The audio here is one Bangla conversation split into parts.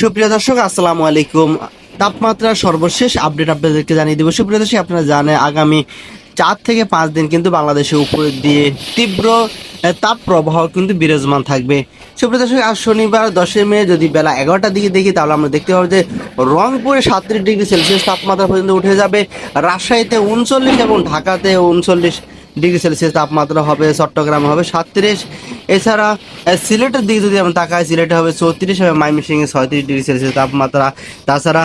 সুপ্রিয় দর্শক, আসসালামু আলাইকুম। তাপমাত্রার সর্বশেষ আপডেট আপনাদেরকে জানিয়ে দেবো। সুপ্রিয় দর্শক, আপনারা জানেন আগামী 4 থেকে 5 দিন কিন্তু বাংলাদেশের উপর দিয়ে তীব্র তাপ প্রবাহ কিন্তু বিরাজমান থাকবে। সুপ্রিয় দর্শক, আজ শনিবার 10 মে যদি বেলা 11টার দিকে দেখি, তাহলে আমরা দেখতে পাবো যে রংপুরে 37 ডিগ্রি সেলসিয়াস তাপমাত্রা পর্যন্ত উঠে যাবে, রাজশাহীতে 39 এবং ঢাকাতে 39 ডিগ্রি সেলসিয়াস তাপমাত্রা হবে, চট্টগ্রামে হবে 37। এছাড়া সিলেটের দিকে যদি আমরা তাকাই, সিলেটে হবে 34 এবং ময়মনসিংহে 36 ডিগ্রি সেলসিয়াস তাপমাত্রা। তাছাড়া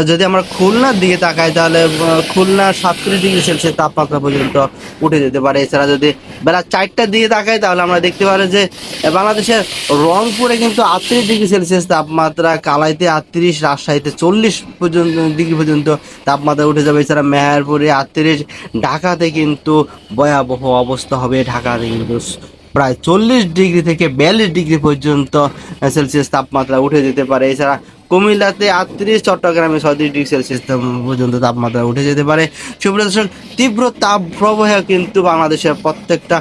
যদি আমরা খুলনার দিকে তাকাই, তাহলে খুলনা 37 ডিগ্রি সেলসিয়াস তাপমাত্রা পর্যন্ত উঠে যেতে পারে। এছাড়া যদি বেলা 4টার দিকে তাকাই, তাহলে আমরা দেখতে পারি যে বাংলাদেশের রংপুরে কিন্তু 38 ডিগ্রি সেলসিয়াস তাপমাত্রা, কালাইতে 38, রাজশাহীতে 40 ডিগ্রি পর্যন্ত তাপমাত্রা উঠে যাবে। এছাড়া মেহেরপুরে 38, ঢাকাতে কিন্তু ভয়াবহ অবস্থা হবে। ঢাকাতে কিন্তু প্রায় 40 ডিগ্রি থেকে 42 ডিগ্রি পর্যন্ত সেলসিয়াস তাপমাত্রা উঠে যেতে পারে। এছাড়া কুমিল্লাতে 38, চট্টগ্রামে 36 ডিগ্রি সেলসিয়াস পর্যন্ত তাপমাত্রা উঠে যেতে পারে। সুপ্রিয় দর্শক, তীব্র তাপ প্রবাহ কিন্তু বাংলাদেশের প্রত্যেকটা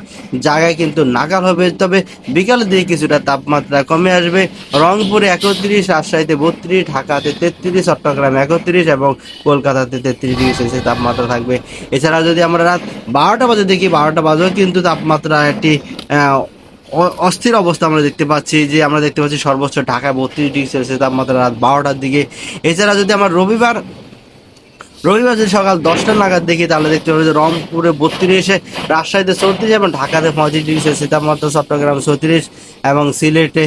জায়গায় কিন্তু নাগাল হবে। তবে বিকালের দিকে কিছুটা তাপমাত্রা কমে আসবে। রংপুরে 31, রাজশাহীতে 32, ঢাকাতে 33, চট্টগ্রামে 31 এবং কলকাতাতে 33 ডিগ্রি সেলসিয়াস তাপমাত্রা থাকবে। এছাড়া যদি আমরা রাত 12টা বাজে দেখি, 12টা বাজেও কিন্তু তাপমাত্রা একটি অস্থির অবস্থা আমরা দেখতে পাচ্ছি। যে আমরা দেখতে পাচ্ছি সর্বোচ্চ ঢাকায় 32 ডিগ্রি সেলসিয়াস তাপমাত্রা রাত 12টার দিকে। এছাড়া যদি আমরা রবিবার যদি সকাল 10টা নাগাদ দেখি, তাহলে দেখতে পাবো যে রংপুরে 32, রাজশাহীতে 34 এবং ঢাকাতে 35 ডিগ্রি সেলসিয়াস তাপমাত্রা, চট্টগ্রামে 34 এবং সিলেটে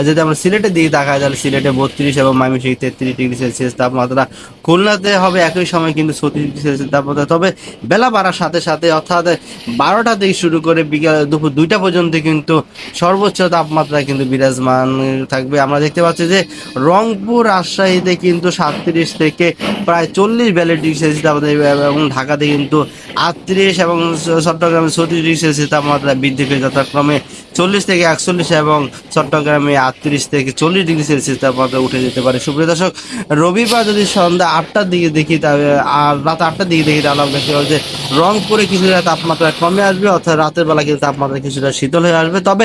যদি আমরা সিলেটের দিকে তাকাই, তাহলে সিলেটে 32 এবং ময়মনসিংহে 33 ডিগ্রি সেলসিয়াস তাপমাত্রা। খুলনাতে হবে একই সময় কিন্তু 36 ডিগ্রি সেলসিয়াস তাপমাত্রা। তবে বেলা বাড়ার সাথে সাথে, অর্থাৎ 12টা থেকে শুরু করে বিকাল দুপুর 2টা পর্যন্ত কিন্তু সর্বোচ্চ তাপমাত্রা কিন্তু বিরাজমান থাকবে। আমরা দেখতে পাচ্ছি যে রংপুর, রাজশাহীতে কিন্তু 37 থেকে প্রায় 40-42 ডিগ্রি সেলসিয়াস তাপমাত্রা এবং ঢাকাতে কিন্তু 38 এবং চট্টগ্রামে 36 ডিগ্রি সেলসিয়াস তাপমাত্রা বৃদ্ধি পেয়ে যথাক্রমে 40 থেকে 41 এবং চট্টগ্রামে 38 থেকে 40 ডিগ্রি সেলসিয়াস তাপমাত্রা উঠে যেতে পারে। সুপ্রিয় দর্শক, রবিবার যদি সন্ধ্যা 8টার দিকে দেখি, আর রাত 8টার দিকে দেখি, তাহলে আমরা দেখতে পাবো যে রংপুরে কিছুটা তাপমাত্রা কমে আসবে, অর্থাৎ রাতের বেলা কিন্তু তাপমাত্রা কিছুটা শীতল হয়ে আসবে। তবে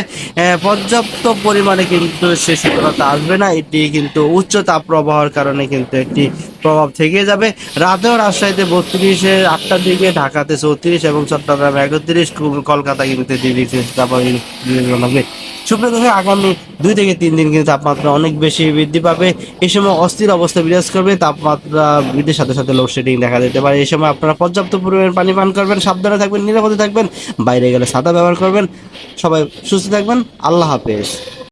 পর্যাপ্ত পরিমাণে কিন্তু সে শীতলতা আসবে না। এটি কিন্তু উচ্চ তাপ প্রবাহের কারণে কিন্তু একটি প্রভাব থেকে যাবে। রাতেও রাজশাহীতে 32, 8টার দিকে ঢাকাতে 34 এবং চট্টগ্রামে 31, কলকাতা কিন্তু 33 তাপমাত্রা হবে। সুপ্রিয় দর্শক, আগামী 2 থেকে 3 দিন কিন্তু তাপমাত্রা অনেক বেশি বৃদ্ধি পাবে। এই সময় অস্থির অবস্থা বিরাজ করবে। তাপমাত্রা বৃদ্ধির সাথে সাথে লোডশেডিং দেখা যেতে পারে। এই সময় আপনারা পর্যাপ্ত পরিমাণ পানি পান করবেন, সাবধানে থাকবেন, নিরাপদে থাকবেন, বাইরে গেলে ছাতা ব্যবহার করবেন। সবাই সুস্থ থাকবেন। আল্লাহ হাফেজ।